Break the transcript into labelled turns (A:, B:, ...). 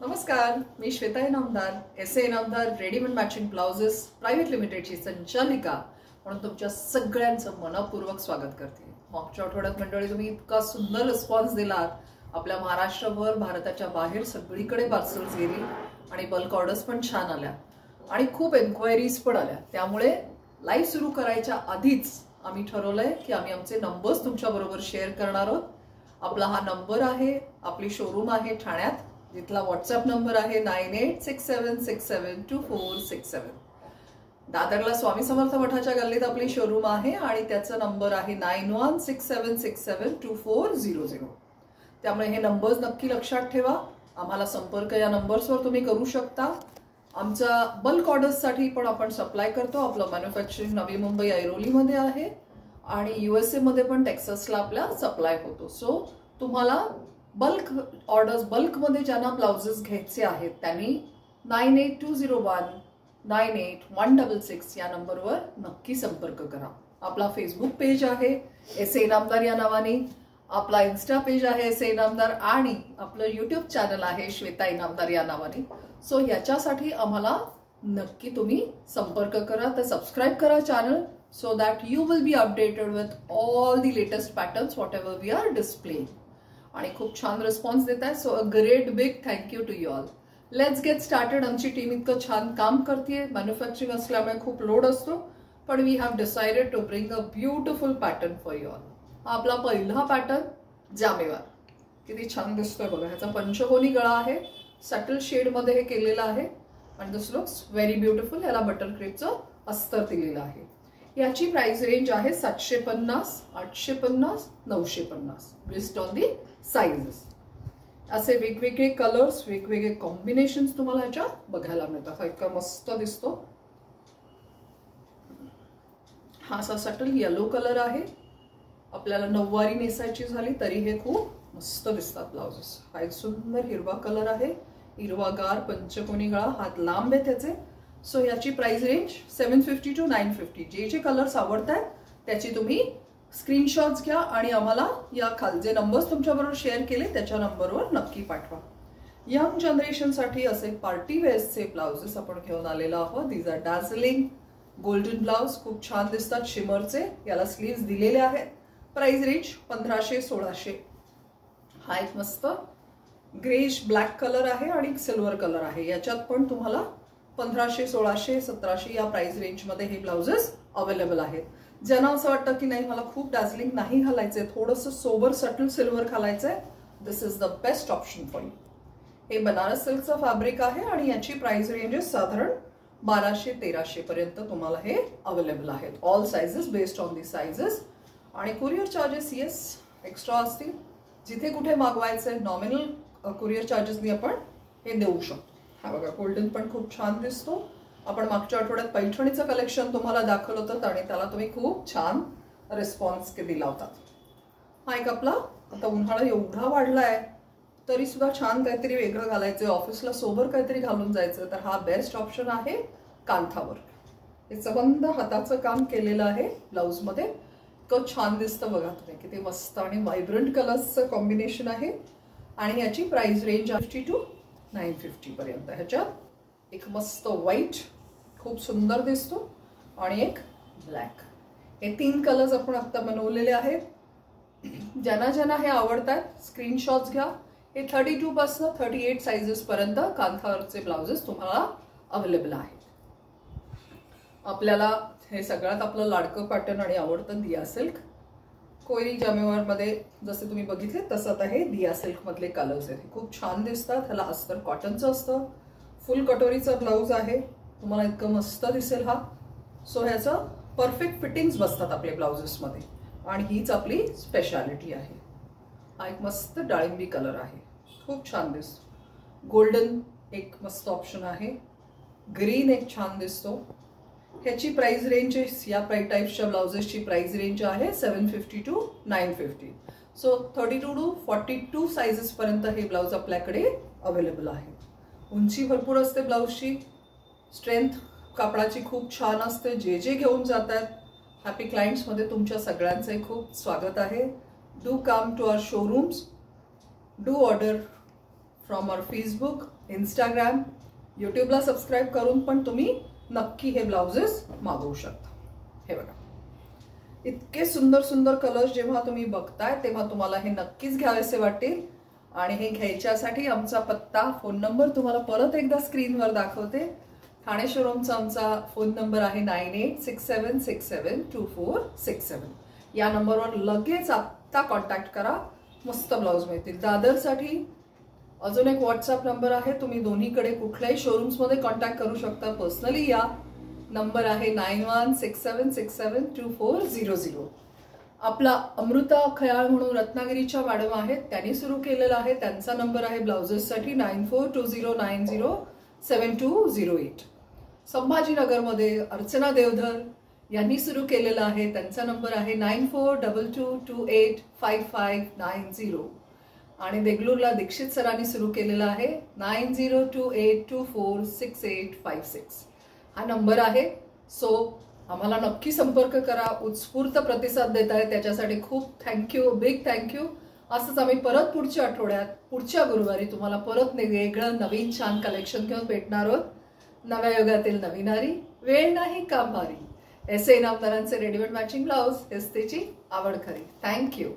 A: नमस्कार, मी Shweta Inamdar, S A Inamdar readymade matching blouses private लिमिटेडची संचालिका म्हणून तुमच्या सगळ्यांचं मनपूर्वक स्वागत करते। मागच्या आठवड्यात मंडळी तुम्ही इतका सुंदर रिस्पॉन्स दिलात। आपल्या महाराष्ट्रभर, भारताच्या बाहेर सगळीकडे पार्सल्स गेली आणि बल्क ऑर्डर्स पण छान आल्या आणि खूप एन्क्वायरीज पण आल्या। त्यामुळे लाईव्ह सुरू करायच्या आधीच आम्ही ठरवलंय की आम्ही आमचे नंबर्स तुमच्याबरोबर शेअर करणार आहोत। आपला हा नंबर आहे, आपली शोरूम आहे ठाण्यात, जिथला व्हॉट्सअप नंबर आहे 9867672467। दादरला स्वामी समर्थ मठाच्या गल्लीत आपली शोरूम आहे आणि त्याचा नंबर आहे 9167672400। त्यामुळे हे नंबर्स नक्की लक्षात ठेवा। आम्हाला संपर्क या नंबर्सवर तुम्ही करू शकता। आमचा बल्क ऑर्डर्ससाठी पण आपण सप्लाय करतो। आपलं मॅन्युफॅक्चरिंग नवी मुंबई ऐरोलीमध्ये आहे आणि USA मध्ये पण टेक्सासला आपला सप्लाय होतो। सो तुम्हाला बल्क ऑर्डर्स, बल्कमध्ये ज्यांना ब्लाउजेस घ्यायचे आहेत त्यांनी 9820198166 या नंबरवर नक्की संपर्क करा। आपला फेसबुक पेज आहे एस ए इनामदार या नावाने, आपला इन्स्टा पेज आहे एस ए इनामदार आणि आपलं यूट्यूब चॅनल आहे श्वेता इनामदार या नावाने। सो याच्यासाठी आम्हाला नक्की तुम्ही संपर्क करा, तर सबस्क्राईब करा channel so that you will be updated with all the latest patterns whatever we are displaying. आणि खूप छान रिस्पॉन्स देत आहे। So a great big thank you to you all. Let's get started. आमची टीम इतकं छान काम करते। मॅन्युफॅक्चरिंग असल्यामुळे खूप लोड असतो, पण we have decided to bring a beautiful pattern for you all. हा आपला पहिला पॅटर्न जामेवार, किती छान दिसतोय बघा। ह्याचा पंचकोनी गळा आहे, सटल शेड मध्ये हे केलेलं आहे आणि दिस लुक्स व्हेरी ब्युटिफुल। याला बटर क्रेपचं अस्तर दिलेलं आहे। याची प्राइस रेंज आहे 750, 850, 950 बेस्ड ऑन दी साइजेस। असे वेगवेगळे कलर्स, वेगवेगळे कॉम्बिनेशन्स तुम्हाला याच्या बघायला मिळतात। हा इतका मस्त दिसतो। हा असा सटल येलो कलर आहे। आपल्याला नऊवारी नेसायची झाली तरी हे खूप मस्त दिसतात ब्लाउजेस। हा एक सुंदर हिरवा कलर आहे, हिरवागार पंचकोनी गळा, हात लांब आहे त्याचे। सो याची प्राइस रेंज 750 to 950। जे जे कलर्स आवडतात त्याची तुम्ही स्क्रीनशॉट्स घ्या आणि आम्हाला या खालचे नंबर्स तुमच्याबरोबर शेअर केले त्याच्या नंबरवर नक्की पाठवा। यंग जनरेशनसाठी असे पार्टी वेअर्सचे ब्लाउजेस आपण घेऊन आलेलो आहोत। दीज आर डार्झलिंग गोल्डन ब्लाउज, खूप छान दिसतात शिमरचे। याला स्लीव्स दिलेले आहेत। Price range 1500-1600। हा एक मस्त ग्रेश ब्लॅक कलर आहे आणि सिल्वर कलर आहे। याच्यात पण तुम्हाला 1500, 1600, 1700 या प्राइस रेंजमध्ये हे ब्लाउजेस अवेलेबल आहेत। ज्यांना असं वाटतं की नाही मला खूप डार्झलिंग नाही घालायचंय, थोडंसं सोबर सटल सिल्वर घालायचंय, this is the best option for you. हे बनारस सिल्कचं फॅब्रिक आहे आणि याची प्राइस रेंजेस साधारण 1200-1300 पर्यंत तुम्हाला हे अवेलेबल आहेत। All sizes based on the sizes आणि कुरिअर चार्जेस येस एक्स्ट्रा असतील। जिथे कुठे मागवायचंय नॉमिनल कुरिअर चार्जेसनी आपण हे देऊ शकतो। हा बघा गोल्डन पण खूप छान दिसतो। आपण मागच्या आठवड्यात पैठणीचं कलेक्शन तुम्हाला दाखवलं होतं आणि त्याला तुम्ही खूप छान रिस्पॉन्स दिला होता। हा एक आपला, आता उन्हाळा एवढा वाढलाय तरी सुद्धा छान काहीतरी वेगळं घालायचं, ऑफिसला सोबर काहीतरी घालून जायचं, तर हा बेस्ट ऑप्शन आहे कांथावर। हे सबंध हाताचं काम केलेलं आहे ब्लाउज मध्ये, इतकं छान दिसतं बघा तुम्ही, किती मस्त आणि व्हायब्रंट कलर्सचं कॉम्बिनेशन आहे। आणि याची प्राइस रेंज 50 to 950 पर्यंत। ह्याच्यात एक मस्त व्हाईट खूप सुंदर दिसतो आणि एक ब्लॅक, हे 3 कलर्स आपण आता बनवलेले आहेत। ज्यांना ज्यांना हे आवडतात स्क्रीनशॉट्स घ्या। हे 32 पासून 38 साइजेस पर्यंत कांथावरचे ब्लाउजेस तुम्हाला अवेलेबल आहेत। आपल्याला हे सगळ्यात आपलं लाडकं पॅटर्न आणि आवडतं दिया सिल्क कोयरी जामेवार मध्ये, जसे तुम्ही बघितले तसं आता हे दिया सिल्क मधले कलर्स आहेत। खूप छान दिसतात। ह्याला अस्तर कॉटनचं असतं, फुल कटोरीचं ब्लाउज आहे, तुम्हाला इतकं मस्त दिसेल हा। सो ह्याचं परफेक्ट फिटिंग्स बसतात आपले ब्लाउजेस मध्ये आणि हीच आपली स्पेशालिटी आहे। हा एक मस्त डाळिंबी कलर आहे, खूप छान दिसतो। गोल्डन एक मस्त ऑप्शन आहे, ग्रीन एक छान दिसतो। ह्याची प्राइस रेंज या टाइप्सच्या ब्लाउजेसची प्राइस रेंज आहे 750 to 950। सो 32 to 42 साइजेस पर्यंत हे ब्लाउज आपल्याकडे अवेलेबल आहे। उंची भरपूर असते ब्लाउजची, स्ट्रेंथ कापडाची खूप छान असते। जे जे घेऊन जातात हॅपी क्लायंट्स मध्ये तुमच्या सगळ्यांचे खूप स्वागत आहे। Do come to our showrooms, do order from our Facebook, Instagram, यूट्यूबला सबस्क्राईब करून पण तुम्ही नक्की हे ब्लाउजेस मागवू शकता. हे बघा, इतके सुंदर सुंदर कलर्स जेव्हा तुम्ही बघताय तेव्हा तुम्हाला हे नक्कीच घ्यावेसे वाटतील. आणि हे घ्यायच्यासाठी आमचा पत्ता, फोन नंबर तुम्हाला परत एकदा स्क्रीनवर दाखवते. ठाणे शोरूमचा आमचा फोन नंबर आहे 9867672467. या नंबरवर लगेच आत्ता कॉन्टॅक्ट करा. मस्त ब्लाउज मिळतील. दादरसाठी अजून एक व्हॉट्सअप नंबर आहे. तुम्ही दोन्हीकडे कुठल्याही शोरूम्समध्ये कॉन्टॅक्ट करू शकता. पर्सनली या नंबर आहे 9167672400. आपला अमृता खयाळ म्हणून रत्नागिरीच्या मॅडम आहेत, त्यांनी सुरू केलेला आहे. त्यांचा नंबर आहे ब्लाउजेससाठी 9420907208. संभाजीनगरमध्ये अर्चना देवधर यांनी सुरू केलेला आहे. त्यांचा नंबर आहे 9422285590. आणि बेंगळूरला दीक्षित सरांनी सुरू केलेला आहे 9028246856. हा नंबर आहे. सो आम्हाला नक्की संपर्क करा. उत्स्फूर्त प्रतिसाद देताय त्याच्यासाठी खूप थँक्यू, बिग थँक्यू. असंच आम्ही परत पुढच्या आठवड्यात, पुढच्या गुरुवारी तुम्हाला परत वेगळं नवीन छान कलेक्शन घेऊन भेटणार आहोत. नव्या युगातील नवीनारी, वेळ नाही काम भारी. एस ए इनामदारांचे रेडीमेड मॅचिंग ब्लाउज हेच त्याची आवड खरी. थँक्यू.